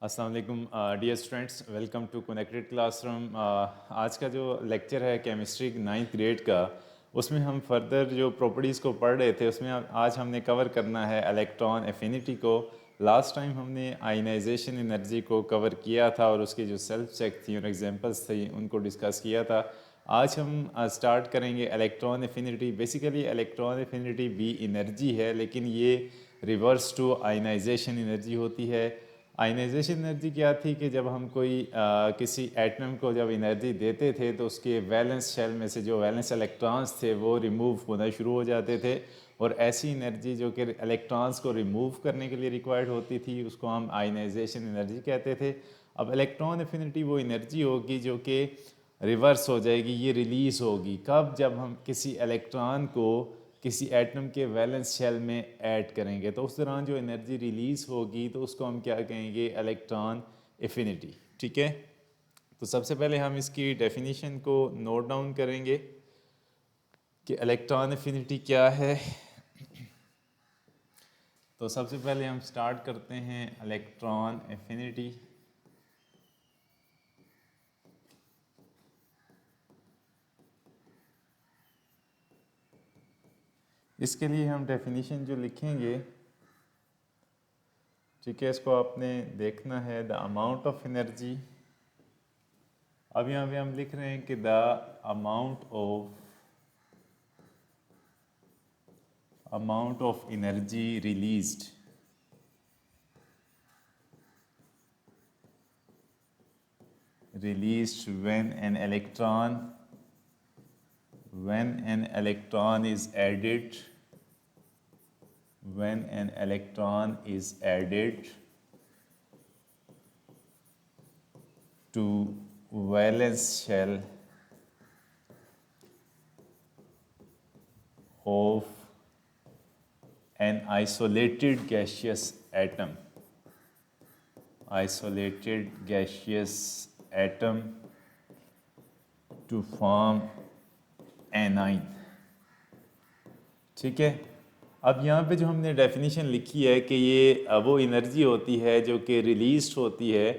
अस्सलाम वालेकुम dear students, welcome to connected classroom. आज का जो लेक्चर है केमिस्ट्री 9th ग्रेड का, उसमें हम फर्दर जो प्रॉपर्टीज़ को पढ़ रहे थे उसमें आज हमने कवर करना है इलेक्ट्रॉन एफिनिटी को। लास्ट टाइम हमने आयनाइजेशन एनर्जी को कवर किया था और उसकी जो सेल्फ चेक थी और एग्जांपल्स थी उनको डिस्कस किया था। आज हम स्टार्ट करेंगे electron affinity. Basically electron affinity भी एनर्जी है, लेकिन ये रिवर्स टू आयनाइजेशन एनर्जी होती है। आयनाइजेशन एनर्जी क्या थी कि जब हम किसी एटम को जब एनर्जी देते थे तो उसके वैलेंस शेल में से जो वैलेंस इलेक्ट्रॉन्स थे वो रिमूव होना शुरू हो जाते थे, और ऐसी एनर्जी जो कि इलेक्ट्रॉन्स को रिमूव करने के लिए रिक्वायर्ड होती थी उसको हम आयनाइजेशन एनर्जी कहते थे। अब इलेक्ट्रॉन एफिनिटी वो एनर्जी होगी जो कि रिवर्स हो जाएगी, ये रिलीज़ होगी कब? जब हम किसी इलेक्ट्रॉन को किसी एटम के वैलेंस शेल में ऐड करेंगे तो उस दौरान जो एनर्जी रिलीज़ होगी तो उसको हम क्या कहेंगे? Electron affinity. ठीक है, तो सबसे पहले हम इसकी डेफिनेशन को नोट डाउन करेंगे कि इलेक्ट्रॉन एफिनिटी क्या है। तो सबसे पहले हम स्टार्ट करते हैं इलेक्ट्रॉन एफिनिटी। इसके लिए हम डेफिनेशन जो लिखेंगे, ठीक है, इसको आपने देखना है द अमाउंट ऑफ एनर्जी। अब यहाँ पे हम लिख रहे हैं कि the amount of energy released when an electron is added to valence shell of an isolated gaseous atom to form anion। ठीक है, अब यहाँ पे जो हमने डेफिनेशन लिखी है कि ये वो एनर्जी होती है जो कि रिलीज होती है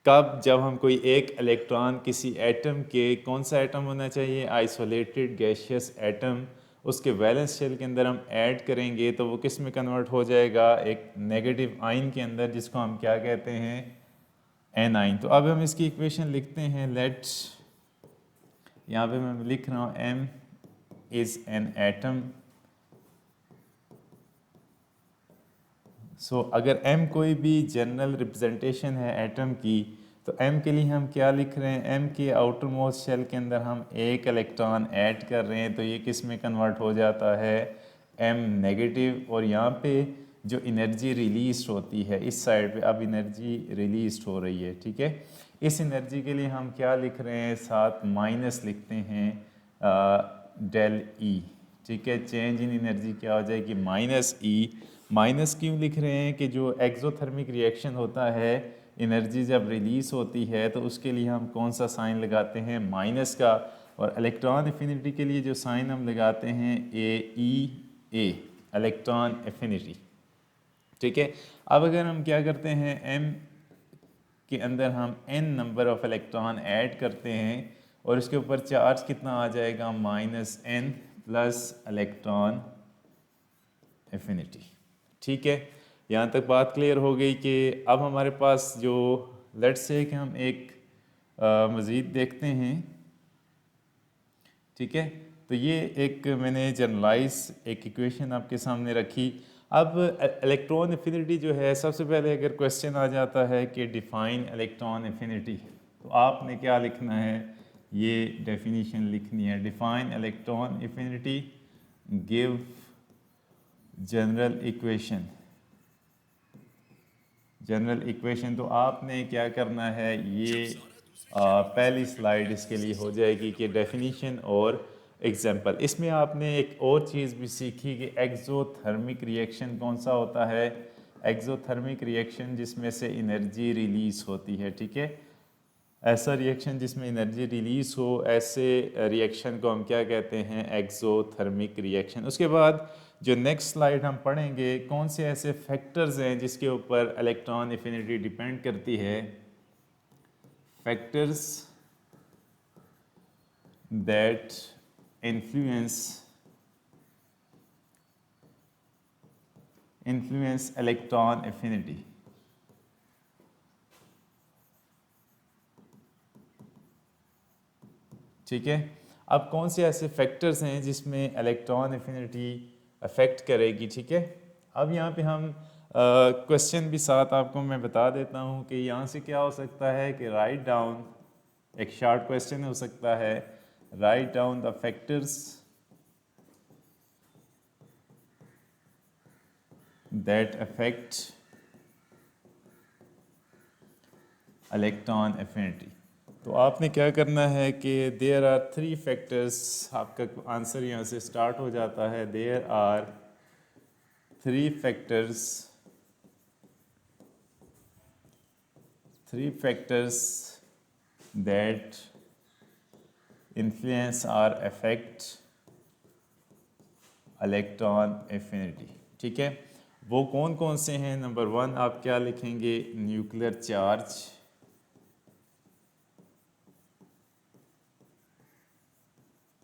कब? जब हम कोई एक इलेक्ट्रॉन किसी एटम के, कौन सा एटम होना चाहिए? आइसोलेटेड गैसियस एटम, उसके वैलेंस शेल के अंदर हम ऐड करेंगे तो वो किस में कन्वर्ट हो जाएगा? एक नेगेटिव आयन के अंदर, जिसको हम क्या कहते हैं? एनाइन। तो अब हम इसकी इक्वेशन लिखते हैं। लेट्स, यहाँ पे मैं लिख रहा हूँ M इज़ एन एटम। सो अगर M कोई भी जनरल रिप्रेजेंटेशन है एटम की, तो M के लिए हम क्या लिख रहे हैं? M के आउटर मोस्ट शेल के अंदर हम एक इलेक्ट्रॉन ऐड कर रहे हैं तो ये किस में कन्वर्ट हो जाता है? M negative. और यहाँ पे जो एनर्जी रिलीज होती है इस साइड पे, अब एनर्जी रिलीज हो रही है। ठीक है, इस एनर्जी के लिए हम क्या लिख रहे हैं? साथ माइनस लिखते हैं डेल ई। ठीक है, चेंज इन एनर्जी क्या हो जाएगी? माइनस ई। माइनस क्यों लिख रहे हैं? कि जो एक्सोथर्मिक रिएक्शन होता है, एनर्जी जब रिलीज होती है तो उसके लिए हम कौन सा साइन लगाते हैं? माइनस का। और इलेक्ट्रॉन एफिनिटी के लिए जो साइन हम लगाते हैं ए इलेक्ट्रॉन एफिनिटी। ठीक है, अब अगर हम क्या करते हैं, M के अंदर हम n number of electron add करते हैं और इसके ऊपर चार्ज कितना आ जाएगा? -n plus electron affinity. ठीक है, यहाँ तक बात क्लियर हो गई कि अब हमारे पास जो, लेट्स से कि हम एक मज़ीद देखते हैं। ठीक है, तो ये एक मैंने जनरलाइज एक इक्वेशन आपके सामने रखी। अब इलेक्ट्रॉन एफिनिटी जो है, सबसे पहले अगर क्वेश्चन आ जाता है कि डिफाइन इलेक्ट्रॉन एफिनिटी, तो आपने क्या लिखना है? ये डेफिनेशन लिखनी है। Define electron affinity, give general equation. तो आपने क्या करना है? ये पहली स्लाइड इसके लिए हो जाएगी कि डेफिनेशन और एग्जांपल। इसमें आपने एक और चीज़ भी सीखी कि एक्सोथर्मिक रिएक्शन कौन सा होता है? एक्सोथर्मिक रिएक्शन जिसमें से एनर्जी रिलीज होती है। ठीक है, ऐसा रिएक्शन जिसमें एनर्जी रिलीज हो, ऐसे रिएक्शन को हम क्या कहते हैं? Exothermic reaction. उसके बाद जो नेक्स्ट स्लाइड हम पढ़ेंगे कौन से ऐसे फैक्टर्स हैं जिसके ऊपर इलेक्ट्रॉन एफिनिटी डिपेंड करती है, factors that influence electron affinity. ठीक है, अब कौन से ऐसे फैक्टर्स हैं जिसमें इलेक्ट्रॉन एफिनिटी अफेक्ट करेगी। ठीक है, अब यहाँ पे हम क्वेश्चन भी साथ आपको मैं बता देता हूँ कि यहाँ से क्या हो सकता है कि राइट डाउन, एक शॉर्ट क्वेश्चन हो सकता है, write down the factors that affect electron affinity. तो आपने क्या करना है कि देयर आर 3 फैक्टर्स, आपका आंसर यहाँ से स्टार्ट हो जाता है, there are 3 factors that influence और अफेक्ट इलेक्ट्रॉन एफिनिटी। ठीक है, वो कौन कौन से हैं। नंबर 1 आप क्या लिखेंगे, न्यूक्लियर चार्ज,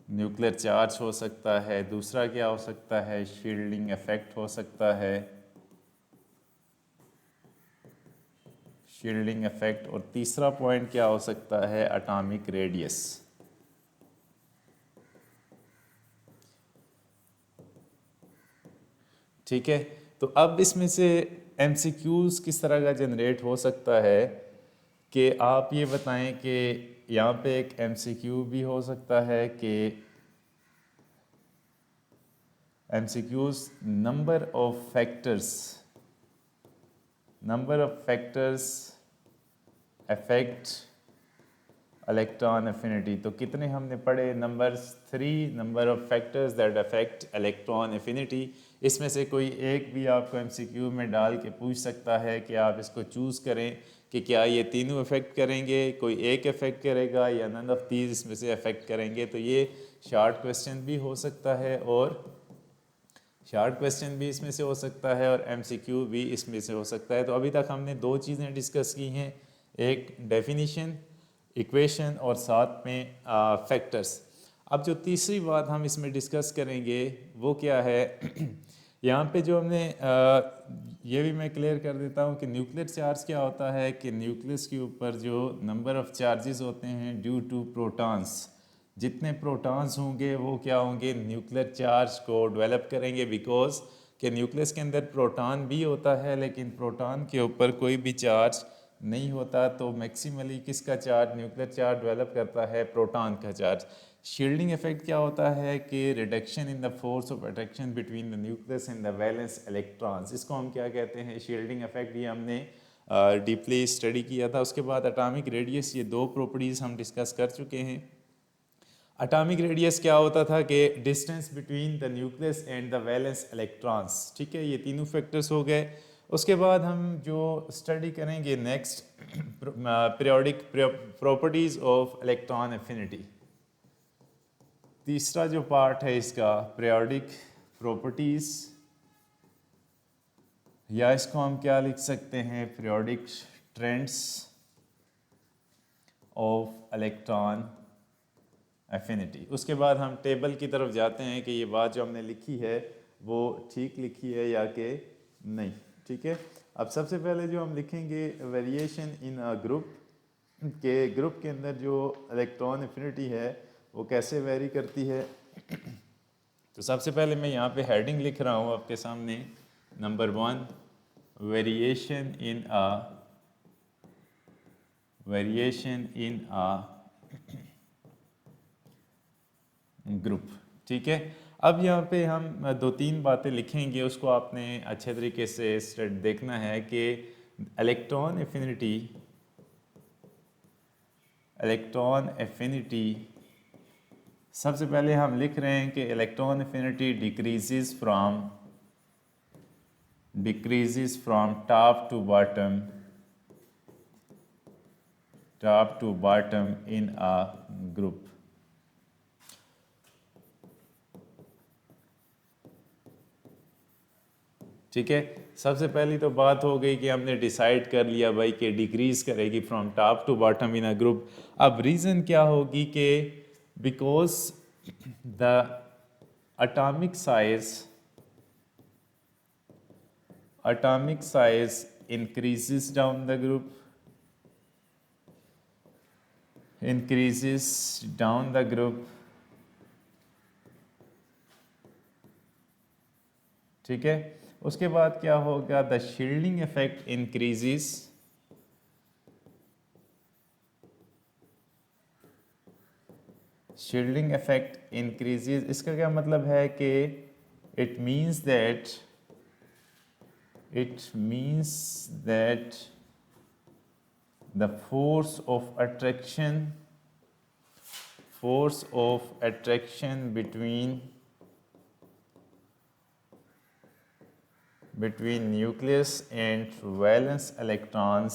न्यूक्लियर चार्ज हो सकता है। दूसरा क्या हो सकता है, शील्डिंग इफेक्ट हो सकता है, शील्डिंग इफेक्ट। और तीसरा पॉइंट क्या हो सकता है, एटॉमिक रेडियस। ठीक है, तो अब इसमें से एमसीक्यूज किस तरह का जनरेट हो सकता है कि आप ये बताएं कि यहाँ पे एक एमसीक्यू भी हो सकता है कि MCQs number of factors affect electron affinity. तो कितने हमने पढ़े, number 3 number of factors that affect electron affinity. इसमें से कोई एक भी आपको एमसीक्यू में डाल के पूछ सकता है कि आप इसको चूज़ करें कि क्या ये तीनों अफेक्ट करेंगे, कोई एक अफेक्ट करेगा या नन ऑफ दीज इसमें से अफेक्ट करेंगे। तो ये शॉर्ट क्वेश्चन भी हो सकता है और इसमें से हो सकता है और एमसीक्यू भी इसमें से हो सकता है। तो अभी तक हमने 2 चीज़ें डिस्कस की हैं, एक डेफिनीशन इक्वेशन और साथ में फैक्टर्स। अब जो तीसरी बात हम इसमें डिस्कस करेंगे वो क्या है यहाँ पे जो हमने ये भी मैं क्लियर कर देता हूँ कि न्यूक्लियर चार्ज क्या होता है कि न्यूक्लियस के ऊपर जो नंबर ऑफ चार्जेस होते हैं ड्यू टू प्रोटॉन्स, जितने प्रोटॉन्स होंगे वो क्या होंगे, न्यूक्लियर चार्ज को डेवलप करेंगे। बिकॉज कि न्यूक्लियस के अंदर प्रोटॉन भी होता है लेकिन प्रोटॉन के ऊपर कोई भी चार्ज नहीं होता। तो मैक्सिमली किसका चार्ज, न्यूक्लियर चार्ज डेवलप करता है, प्रोटॉन का चार्ज। शील्डिंग इफेक्ट क्या होता है कि reduction in the force of attraction between the nucleus and the valence electrons. इसको हम क्या कहते हैं, शील्डिंग इफेक्ट। ये हमने डीपली स्टडी किया था। उसके बाद एटॉमिक रेडियस, ये 2 प्रॉपर्टीज़ हम डिस्कस कर चुके हैं। एटॉमिक रेडियस क्या होता था कि distance between the nucleus and the valence electrons. ठीक है, ये तीनों फैक्टर्स हो गए। उसके बाद हम जो स्टडी करेंगे next, periodic properties of electron affinity. तीसरा जो पार्ट है इसका, पीरियोडिक प्रॉपर्टीज़, या इसको हम क्या लिख सकते हैं, periodic trends of electron affinity. उसके बाद हम टेबल की तरफ जाते हैं कि ये बात जो हमने लिखी है वो ठीक लिखी है या कि नहीं। ठीक है, अब सबसे पहले जो हम लिखेंगे वेरिएशन इन अ ग्रुप, के ग्रुप के अंदर जो इलेक्ट्रॉन एफिनिटी है वो कैसे वेरी करती है। तो सबसे पहले मैं यहाँ पे हेडिंग लिख रहा हूँ आपके सामने, number 1 variation in a group. ठीक है, अब यहाँ पे हम 2-3 बातें लिखेंगे, उसको आपने अच्छे तरीके से देखना है कि इलेक्ट्रॉन एफिनिटी सबसे पहले हम लिख रहे हैं कि electron affinity decreases from top to bottom in a group. ठीक है। सबसे पहली तो बात हो गई कि हमने डिसाइड कर लिया भाई कि डिक्रीज करेगी from top to bottom in a group. अब रीज़न क्या होगी कि because the atomic size increases down the group, ठीक है। उसके बाद क्या होगा, द शील्डिंग इफेक्ट इंक्रीजेस, इसका क्या मतलब है कि it means that the force of attraction between nucleus and valence electron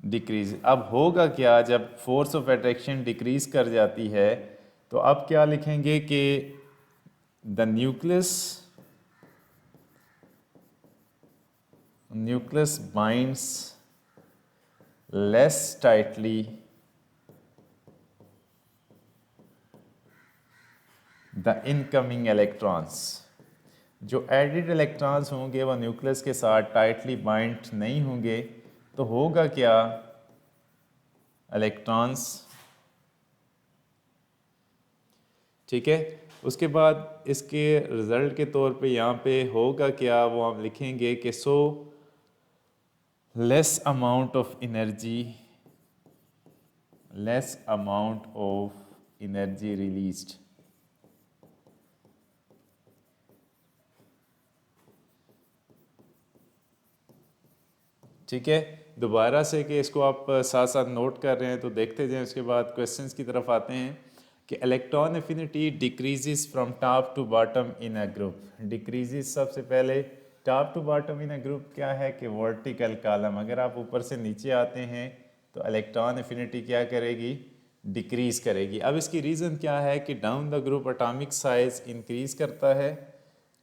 decrease. अब होगा क्या, जब फोर्स ऑफ अट्रैक्शन डिक्रीज कर जाती है तो अब क्या लिखेंगे कि the nucleus binds less tightly the incoming electrons. जो एडिड इलेक्ट्रॉन्स होंगे वो न्यूक्लियस के साथ टाइटली बाइंड नहीं होंगे, तो होगा क्या, इलेक्ट्रॉन्स, ठीक है। उसके बाद इसके रिजल्ट के तौर पे यहाँ पे होगा क्या, वो हम लिखेंगे कि so less amount of energy released. ठीक है। दोबारा से कि इसको आप साथ साथ नोट कर रहे हैं तो देखते जाएं, उसके बाद क्वेश्चंस की तरफ आते हैं कि electron affinity decreases from top to bottom in a group. Decreases सबसे पहले top to bottom in a group क्या है कि वर्टिकल कॉलम, अगर आप ऊपर से नीचे आते हैं तो इलेक्ट्रॉन एफिनिटी क्या करेगी, डिक्रीज करेगी। अब इसकी रीज़न क्या है कि down the group atomic size increase करता है,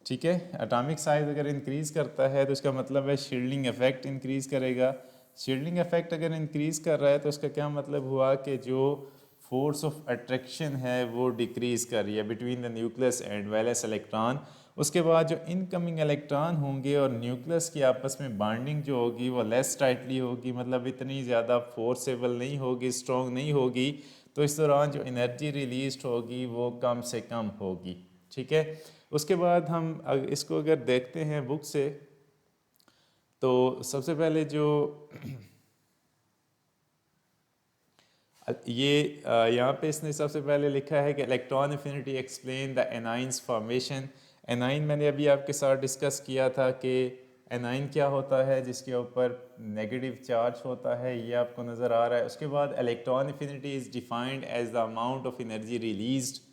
ठीक है। एटॉमिक साइज अगर इंक्रीज करता है तो इसका मतलब है शील्डिंग इफेक्ट इंक्रीज करेगा। शील्डिंग इफेक्ट अगर इंक्रीज कर रहा है तो इसका क्या मतलब हुआ कि जो फोर्स ऑफ अट्रैक्शन है वो डिक्रीज कर रही है between the nucleus and valence electron. उसके बाद जो इनकमिंग इलेक्ट्रॉन होंगे और न्यूक्लियस की आपस में बॉन्डिंग जो होगी वो लेस टाइटली होगी, मतलब इतनी ज़्यादा फोर्सेबल नहीं होगी, स्ट्रॉन्ग नहीं होगी, तो इस दौरान जो एनर्जी रिलीज होगी वो कम से कम होगी, ठीक है। उसके बाद हम इसको अगर देखते हैं बुक से तो सबसे पहले जो ये यहाँ पे इसने सबसे पहले लिखा है कि electron affinity explain the anions formation. A9 मैंने अभी आपके साथ डिस्कस किया था कि एनाइन क्या होता है, जिसके ऊपर नेगेटिव चार्ज होता है, ये आपको नज़र आ रहा है। उसके बाद electron affinity is defined as the amount of energy released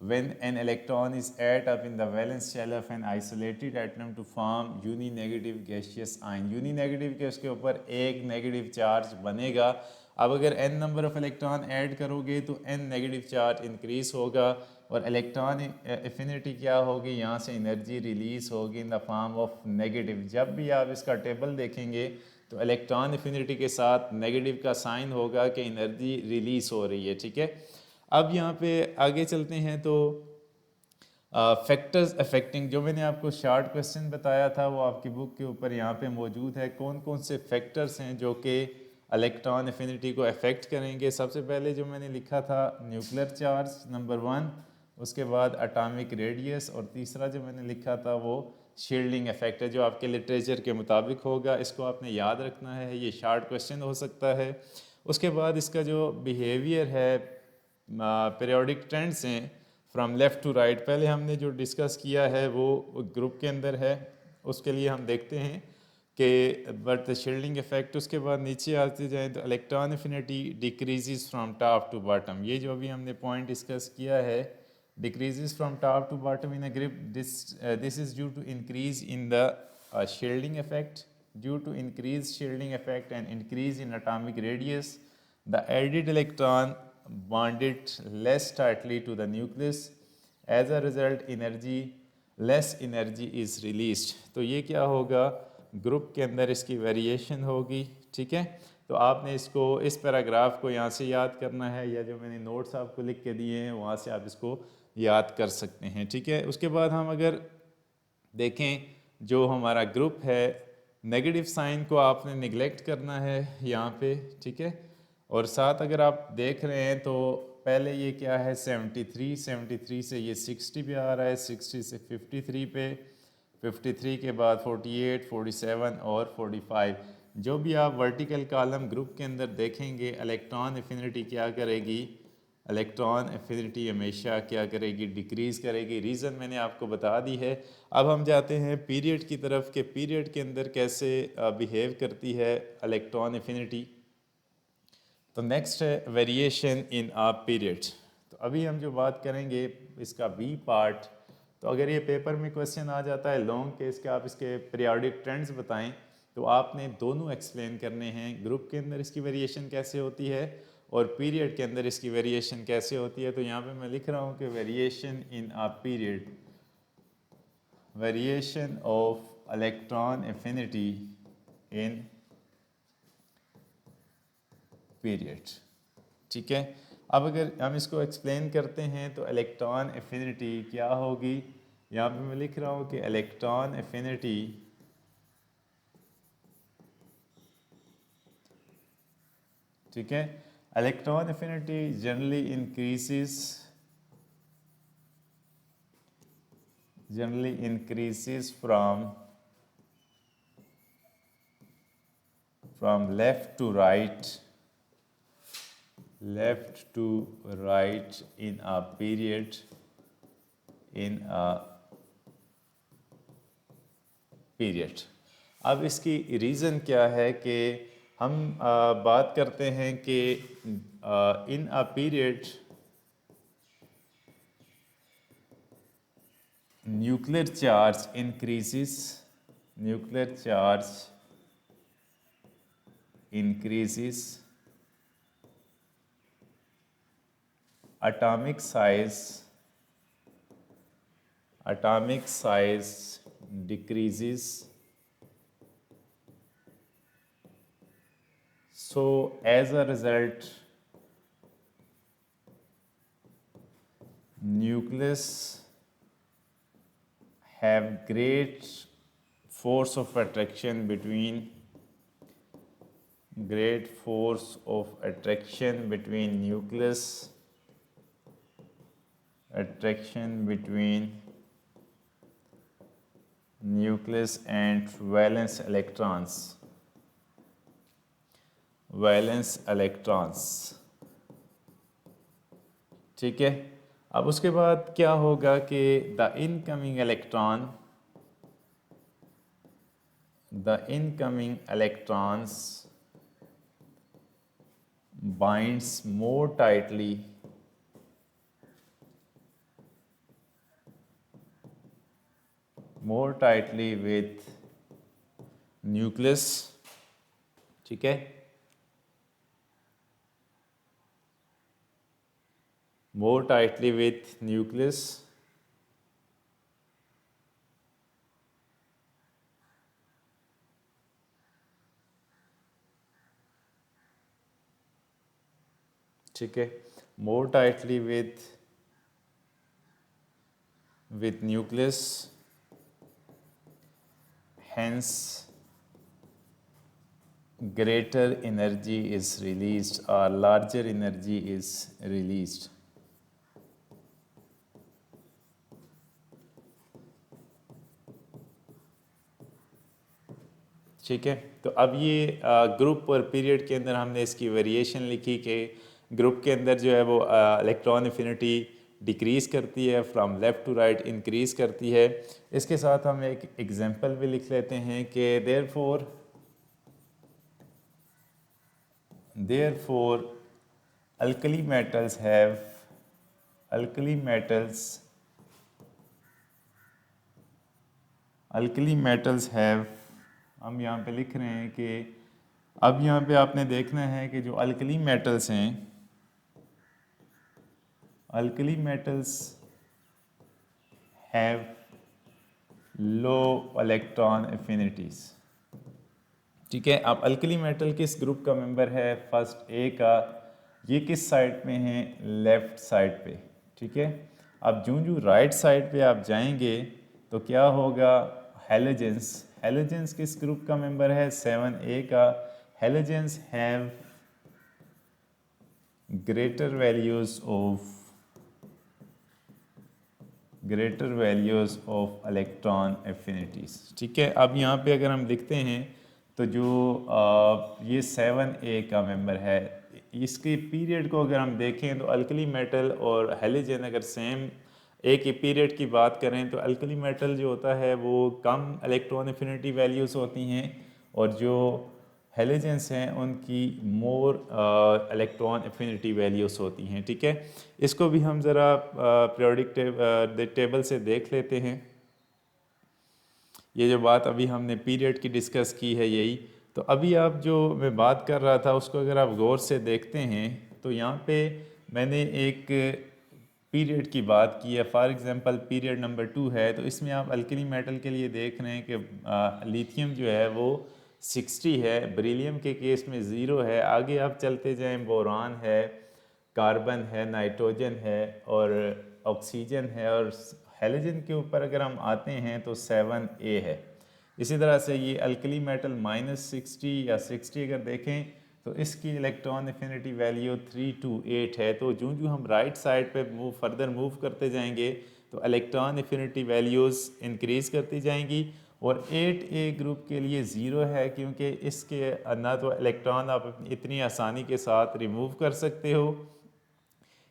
when an electron is added up in the valence shell of an isolated atom to form uninegative gaseous ion। uninegative के उसके ऊपर एक नेगेटिव चार्ज बनेगा। अब अगर n number of electron add करोगे तो n negative charge increase होगा और इलेक्ट्रॉन एफिनिटी क्या होगी, यहाँ से एनर्जी रिलीज होगी in the form of negative. जब भी आप इसका टेबल देखेंगे तो इलेक्ट्रॉन एफिनिटी के साथ नेगेटिव का साइन होगा कि एनर्जी रिलीज हो रही है, ठीक है। अब यहाँ पे आगे चलते हैं तो फैक्टर्स अफेक्टिंग, जो मैंने आपको शॉर्ट क्वेश्चन बताया था वो आपकी बुक के ऊपर यहाँ पे मौजूद है। कौन कौन से फैक्टर्स हैं जो कि इलेक्ट्रॉन एफिनिटी को अफेक्ट करेंगे। सबसे पहले जो मैंने लिखा था न्यूक्लियर चार्ज नंबर 1, उसके बाद एटॉमिक रेडियस, और तीसरा जो मैंने लिखा था वो शील्डिंग इफेक्ट है, जो आपके लिटरेचर के मुताबिक होगा। इसको आपने याद रखना है, ये शॉर्ट क्वेश्चन हो सकता है। उसके बाद इसका जो बिहेवियर है, पीरियोडिक ट्रेंड्स हैं फ्रॉम लेफ़्ट टू राइट, पहले हमने जो डिस्कस किया है वो ग्रुप के अंदर है, उसके लिए हम देखते हैं कि बट द शील्डिंग इफेक्ट। उसके बाद नीचे आते जाएँ तो electron affinity decreases from top to bottom, ये जो अभी हमने पॉइंट डिस्कस किया है, decreases from top to bottom in a group, this is due to increase in the shielding effect, due to increased shielding effect and increase in atomic radius, The added electron bonded less tightly to the nucleus. As a result, less energy is released. तो ये क्या होगा, group के अंदर इसकी variation होगी। ठीक है, तो आपने इसको इस पैराग्राफ को यहाँ से याद करना है, या जो मैंने नोट्स आपको लिख के दिए हैं वहाँ से आप इसको याद कर सकते हैं। ठीक है, उसके बाद हम अगर देखें जो हमारा ग्रुप है, नेगेटिव साइन को आपने निगलेक्ट करना है यहाँ पे। ठीक है, और साथ अगर आप देख रहे हैं तो पहले ये क्या है 73 से ये 60 पे आ रहा है, 60 से 53 पे, 53 के बाद 48, 47 और 45। जो भी आप वर्टिकल कॉलम ग्रुप के अंदर देखेंगे, इलेक्ट्रॉन एफिनिटी क्या करेगी, इलेक्ट्रॉन एफिनिटी हमेशा क्या करेगी, डिक्रीज़ करेगी। रीज़न मैंने आपको बता दी है। अब हम जाते हैं पीरियड की तरफ के पीरियड के अंदर कैसे बिहेव करती है इलेक्ट्रॉन एफिनिटी। तो नेक्स्ट है वेरिएशन इन अ पीरियड। तो अभी हम जो बात करेंगे इसका बी पार्ट। तो अगर ये पेपर में क्वेश्चन आ जाता है लॉन्ग के इसके, आप इसके पीरियोडिक ट्रेंड्स बताएं, तो आपने दोनों एक्सप्लेन करने हैं। ग्रुप के अंदर इसकी वेरिएशन कैसे होती है और पीरियड के अंदर इसकी वेरिएशन कैसे होती है। तो यहाँ पे मैं लिख रहा हूँ कि variation in a period, variation of electron affinity in period. ठीक है, अब अगर हम इसको एक्सप्लेन करते हैं तो इलेक्ट्रॉन एफिनिटी क्या होगी। यहाँ पे मैं लिख रहा हूँ कि इलेक्ट्रॉन एफिनिटी ठीक है, electron affinity generally increases from left to right in a period अब इसकी रीज़न क्या है कि हम बात करते हैं कि in a period nuclear charge increases, atomic size decreases. So as a result, nucleus have great force of attraction between nucleus, and valence electrons। ठीक है, अब उसके बाद क्या होगा कि the incoming electrons binds more tightly with nucleus। ठीक है, more tightly with nucleus ठीक है, more tightly with nucleus, hence greater energy is released or larger energy is released। ठीक है, तो अब ये ग्रुप और पीरियड के अंदर हमने इसकी वेरिएशन लिखी कि ग्रुप के अंदर जो है वो इलेक्ट्रॉन एफिनिटी डिक्रीज़ करती है, from left to right increase करती है। इसके साथ हम एक एग्जांपल भी लिख लेते हैं कि देयरफॉर alkali metals have हम यहाँ पे लिख रहे हैं कि अब यहाँ पे आपने देखना है कि जो अल्कली मेटल्स हैं, alkali metals have low electron affinities. ठीक है, अब अल्कली मेटल किस ग्रुप का मेंबर है? फर्स्ट ए का। ये किस साइड पे है? लेफ्ट साइड पे। ठीक है, अब जो राइट साइड पे आप जाएंगे तो क्या होगा? हेलोजेंस। हेलोजेंस किस ग्रुप का मेंबर है? 7A का। Halogens have greater values of electron affinities. ठीक है, अब यहाँ पे अगर हम लिखते हैं तो जो ये 7A का मेंबर है, इसके पीरियड को अगर हम देखें तो अल्कली मेटल और हेलोजन अगर सेम एक ही पीरियड की बात करें तो अल्कली मेटल जो होता है वो कम इलेक्ट्रॉन एफिनिटी वैल्यूज़ होती हैं और जो हेलोजेंस हैं उनकी मोर इलेक्ट्रॉन एफिनिटी वैल्यूज़ होती हैं। ठीक है, इसको भी हम ज़रा पीरियोडिक टेबल से देख लेते हैं। ये जो बात अभी हमने पीरियड की डिस्कस की है यही, तो अभी आप जो मैं बात कर रहा था उसको अगर आप गौर से देखते हैं तो यहाँ पे मैंने एक पीरियड की बात की है। फॉर एग्जांपल पीरियड नंबर 2 है, तो इसमें आप अल्कली मेटल के लिए देख रहे हैं कि लिथियम जो है वो 60 है, बेरिलियम के केस में 0 है। आगे आप चलते जाएं, बोरान है, कार्बन है, नाइट्रोजन है और ऑक्सीजन है, और हेलोजन के ऊपर अगर हम आते हैं तो 7A है। इसी तरह से ये अल्कली मेटल -60 या 60 अगर देखें तो इसकी इलेक्ट्रॉन एफिनिटी वैल्यू 3 to 8 है। तो जो हम राइट साइड पे फर्दर मूव करते जाएंगे तो इलेक्ट्रॉन एफिनिटी वैल्यूज़ इंक्रीज़ करती जाएंगी, और 8A ग्रुप के लिए 0 है क्योंकि इसके ना तो इलेक्ट्रॉन आप इतनी आसानी के साथ रिमूव कर सकते हो,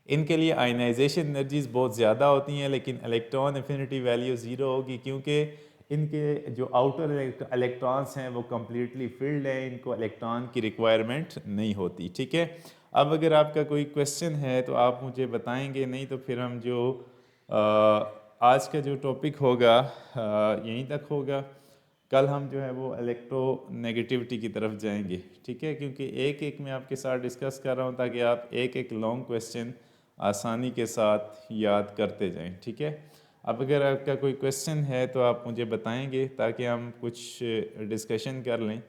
इनके लिए आयनाइजेशन एनर्जीज बहुत ज़्यादा होती हैं, लेकिन इलेक्ट्रॉन एफिनिटी वैल्यू 0 होगी क्योंकि इनके जो आउटर इलेक्ट्रॉन्स हैं वो कम्प्लीटली फिल्ड हैं, इनको इलेक्ट्रॉन की रिक्वायरमेंट नहीं होती। ठीक है, अब अगर आपका कोई क्वेश्चन है तो आप मुझे बताएंगे, नहीं तो फिर हम जो आज का जो टॉपिक होगा यहीं तक होगा। कल हम जो है वो इलेक्ट्रोनेगेटिविटी की तरफ जाएंगे। ठीक है, क्योंकि एक एक मैं आपके साथ डिस्कस कर रहा हूँ ताकि आप एक एक लॉन्ग क्वेश्चन आसानी के साथ याद करते जाएं। ठीक है, अब अगर आपका कोई क्वेश्चन है तो आप मुझे बताएंगे ताकि हम कुछ डिस्कशन कर लें।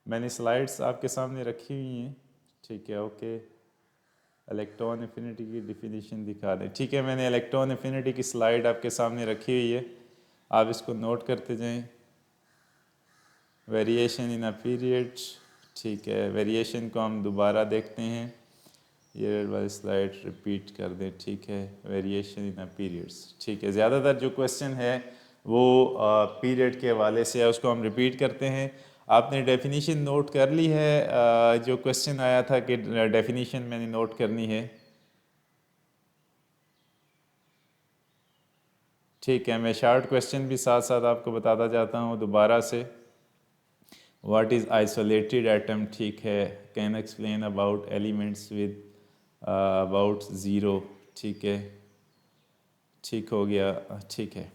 मैंने स्लाइड्स आपके सामने रखी हुई हैं। ठीक है, ओके, इलेक्ट्रॉन एफिनिटी की डिफिनीशन दिखा दें। ठीक है, मैंने इलेक्ट्रॉन एफिनिटी की स्लाइड आपके सामने रखी हुई है, आप इसको नोट करते जाएं। Variation in a period. ठीक है, वेरिएशन को हम दोबारा देखते हैं, ये वाली स्लाइड रिपीट कर दें। ठीक है, वेरिएशन इन अ पीरियड्स। ठीक है, ज़्यादातर जो क्वेश्चन है वो पीरियड के हवाले से है, उसको हम रिपीट करते हैं। आपने डेफिनीशन नोट कर ली है? जो क्वेश्चन आया था कि डेफिनीशन मैंने नोट करनी है। ठीक है, मैं शॉर्ट क्वेश्चन भी साथ साथ आपको बताता जाता हूँ दोबारा से। What is isolated atom? ठीक है, can explain about elements with about zero. ठीक है, ठीक हो गया। ठीक है,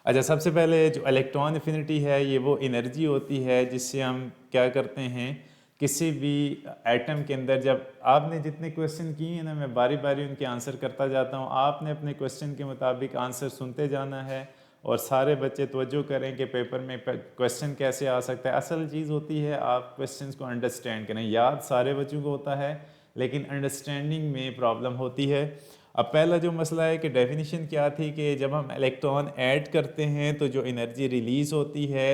अच्छा, सबसे पहले जो इलेक्ट्रॉन एफिनिटी है ये वो एनर्जी होती है जिससे हम क्या करते हैं, किसी भी एटम के अंदर जब आपने जितने क्वेश्चन किए हैं ना, मैं बारी बारी उनके आंसर करता जाता हूँ, आपने अपने क्वेश्चन के मुताबिक आंसर सुनते जाना है और सारे बच्चे तवज्जो करें कि पेपर में क्वेश्चन कैसे आ सकता है। असल चीज़ होती है आप क्वेश्चन को अंडरस्टैंड करें। याद सारे बच्चों को होता है लेकिन अंडरस्टैंडिंग में प्रॉब्लम होती है। अब पहला जो मसला है कि डेफिनेशन क्या थी कि जब हम इलेक्ट्रॉन ऐड करते हैं तो जो एनर्जी रिलीज़ होती है,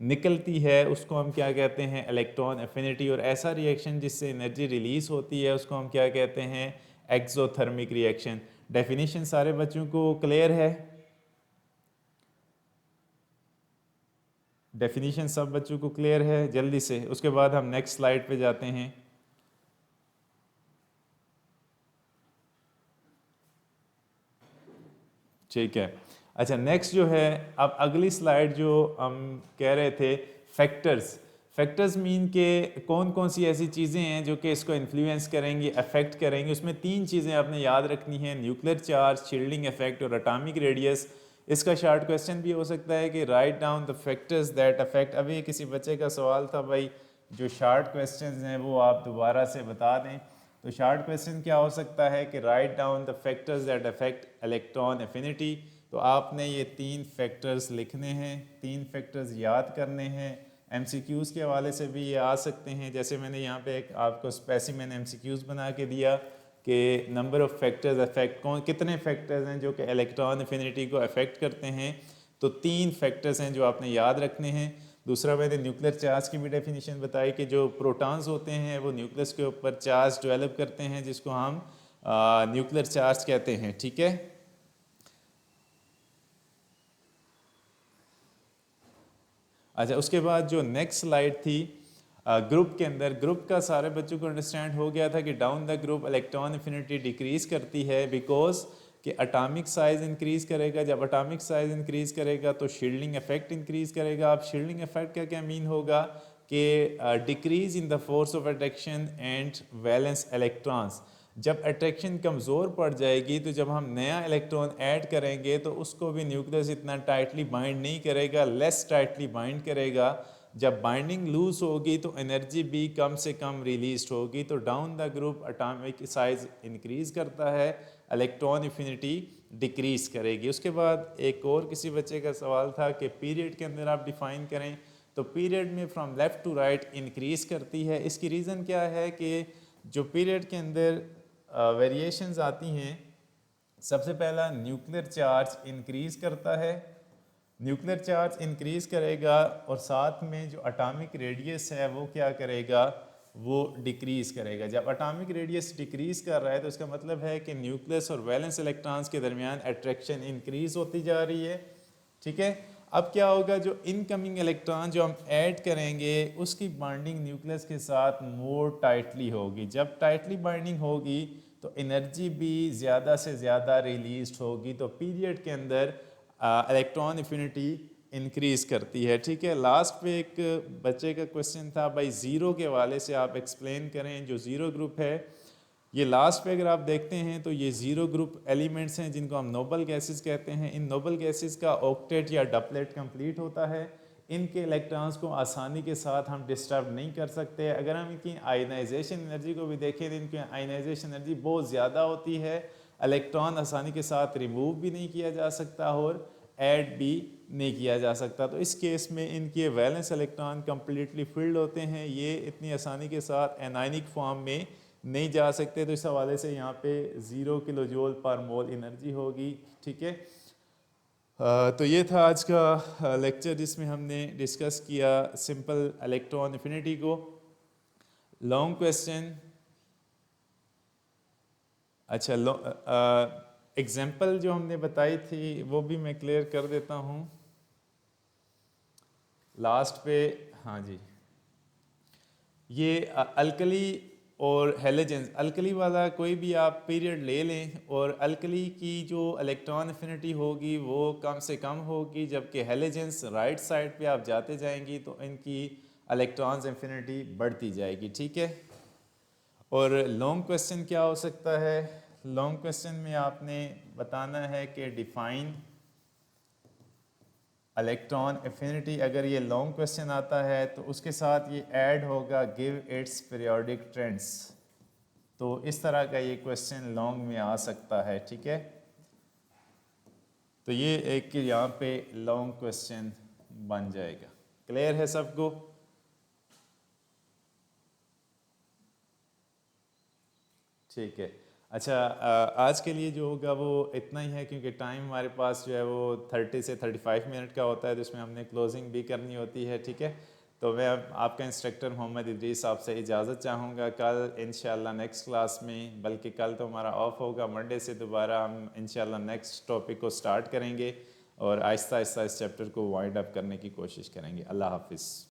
निकलती है, उसको हम क्या कहते हैं? Electron affinity. और ऐसा रिएक्शन जिससे एनर्जी रिलीज़ होती है उसको हम क्या कहते हैं? Exothermic reaction. डेफिनेशन सारे बच्चों को क्लियर है? डेफिनेशन सब बच्चों को क्लियर है? जल्दी से, उसके बाद हम नेक्स्ट स्लाइड पे जाते हैं। ठीक है, अच्छा, नेक्स्ट जो है, अब अगली स्लाइड जो हम कह रहे थे फैक्टर्स। फैक्टर्स मीन के कौन कौन सी ऐसी चीज़ें हैं जो कि इसको इन्फ्लुएंस करेंगी, अफेक्ट करेंगी। उसमें 3 चीज़ें आपने याद रखनी है, न्यूक्लियर चार्ज, शील्डिंग इफेक्ट और एटॉमिक रेडियस। इसका शॉर्ट क्वेश्चन भी हो सकता है कि write down the factors that affect. अभी किसी बच्चे का सवाल था भाई जो शॉर्ट क्वेश्चन हैं वो आप दोबारा से बता दें। तो शॉर्ट क्वेश्चन क्या हो सकता है कि write down the factors that affect electron affinity. तो आपने ये 3 फैक्टर्स लिखने हैं, 3 फैक्टर्स याद करने हैं। MCQs के हवाले से भी ये आ सकते हैं, जैसे मैंने यहाँ पे एक आपको स्पेसिमेन MCQs बना के दिया कि नंबर ऑफ़ फैक्टर्स अफेक्ट कितने फैक्टर्स हैं जो कि इलेक्ट्रॉन एफिनिटी को अफेक्ट करते हैं। तो 3 फैक्टर्स हैं जो आपने याद रखने हैं। दूसरा मैंने न्यूक्लियर चार्ज की भी डेफिनेशन बताई कि जो प्रोटॉन्स होते हैं वो न्यूक्लियस के ऊपर चार्ज डेवलप करते हैं जिसको हम न्यूक्लियर चार्ज कहते हैं, ठीक है। अच्छा, उसके बाद जो नेक्स्ट स्लाइड थी ग्रुप के अंदर, ग्रुप का सारे बच्चों को अंडरस्टैंड हो गया था कि down the group electron affinity decrease करती है बिकॉज कि एटॉमिक साइज इंक्रीज करेगा। जब एटॉमिक साइज इंक्रीज करेगा तो शील्डिंग इफेक्ट इंक्रीज करेगा। अब शील्डिंग इफेक्ट का क्या मीन होगा कि decrease in the force of attraction and valence electrons. जब अट्रैक्शन कमज़ोर पड़ जाएगी तो जब हम नया इलेक्ट्रॉन ऐड करेंगे तो उसको भी न्यूक्लियस इतना टाइटली बाइंड नहीं करेगा, लेस टाइटली बाइंड करेगा। जब बाइंडिंग लूज होगी तो एनर्जी भी कम से कम रिलीज होगी। तो down the group atomic size increase करता है, इलेक्ट्रॉन एफिनिटी डिक्रीज करेगी। उसके बाद एक और किसी बच्चे का सवाल था कि पीरियड के अंदर आप डिफाइन करें। तो पीरियड में from left to right increase करती है। इसकी रीज़न क्या है कि जो पीरियड के अंदर वेरिएशंस आती हैं, सबसे पहला न्यूक्लियर चार्ज इंक्रीज करता है, न्यूक्लियर चार्ज इंक्रीज करेगा और साथ में जो एटॉमिक रेडियस है वो क्या करेगा, वो डिक्रीज करेगा। जब एटॉमिक रेडियस डिक्रीज कर रहा है तो इसका मतलब है कि न्यूक्लियस और वैलेंस इलेक्ट्रॉन्स के दरमियान अट्रैक्शन इंक्रीज होती जा रही है, ठीक है। अब क्या होगा, जो इनकमिंग इलेक्ट्रॉन जो हम ऐड करेंगे उसकी बाइंडिंग न्यूक्लियस के साथ मोर टाइटली होगी। जब टाइटली बाइंडिंग होगी तो एनर्जी भी ज़्यादा से ज़्यादा रिलीज होगी। तो पीरियड के अंदर इलेक्ट्रॉन एफिनिटी इंक्रीज करती है, ठीक है। लास्ट पे एक बच्चे का क्वेश्चन था भाई ज़ीरो के हवाले से आप एक्सप्लेन करें। जो ज़ीरो ग्रुप है ये लास्ट पे अगर आप देखते हैं तो ये ज़ीरो ग्रुप एलिमेंट्स हैं जिनको हम नोबल गैसेस कहते हैं। इन नोबल गैसेस का ऑक्टेट या डबलेट कंप्लीट होता है। इनके इलेक्ट्रॉन्स को आसानी के साथ हम डिस्टर्ब नहीं कर सकते। अगर हम इनकी आयनाइजेशन एनर्जी को भी देखें तो इनकी आयनाइजेशन एनर्जी बहुत ज़्यादा होती है। इलेक्ट्रॉन आसानी के साथ रिमूव भी नहीं किया जा सकता और ऐड भी नहीं किया जा सकता। तो इस केस में इनके वैलेंस इलेक्ट्रॉन कम्प्लीटली फिल्ड होते हैं, ये इतनी आसानी के साथ एनायनिक फॉर्म में नहीं जा सकते। तो इस हवाले से यहाँ पे 0 किलो जूल पर मोल एनर्जी होगी, ठीक है। तो ये था आज का लेक्चर जिसमें हमने डिस्कस किया सिंपल इलेक्ट्रॉन एफिनिटी को। लॉन्ग क्वेश्चन, अच्छा एग्जाम्पल जो हमने बताई थी वो भी मैं क्लियर कर देता हूँ लास्ट पे। हाँ जी, ये अल्कली और हेलोजेंस, अल्कली वाला कोई भी आप पीरियड ले लें और अल्कली की जो इलेक्ट्रॉन एफिनिटी होगी वो कम से कम होगी, जबकि हेलोजेंस राइट साइड पे आप जाते जाएंगी तो इनकी इलेक्ट्रॉन्स एफिनिटी बढ़ती जाएगी, ठीक है। और लॉन्ग क्वेश्चन क्या हो सकता है, लॉन्ग क्वेश्चन में आपने बताना है कि डिफाइन इलेक्ट्रॉन एफिनिटी। अगर ये लॉन्ग क्वेश्चन आता है तो उसके साथ ये ऐड होगा गिव इट्स पीरियोडिक ट्रेंड्स। तो इस तरह का ये क्वेश्चन लॉन्ग में आ सकता है, ठीक है। तो ये एक यहाँ पे लॉन्ग क्वेश्चन बन जाएगा। क्लियर है सबको? ठीक है। अच्छा, आज के लिए जो होगा वो इतना ही है क्योंकि टाइम हमारे पास जो है वो 30 से 35 मिनट का होता है, तो इसमें हमने क्लोजिंग भी करनी होती है, ठीक है। तो मैं आपका इंस्ट्रक्टर मोहम्मद इद्रीस आपसे इजाज़त चाहूँगा। कल इंशाल्लाह नेक्स्ट क्लास में, बल्कि कल तो हमारा ऑफ होगा, मंडे से दोबारा हम इंशाल्लाह नेक्स्ट टॉपिक को स्टार्ट करेंगे और आहिस्ता आहिस्ता इस चैप्टर को वाइंड अप करने की कोशिश करेंगे। अल्लाह हाफिज़।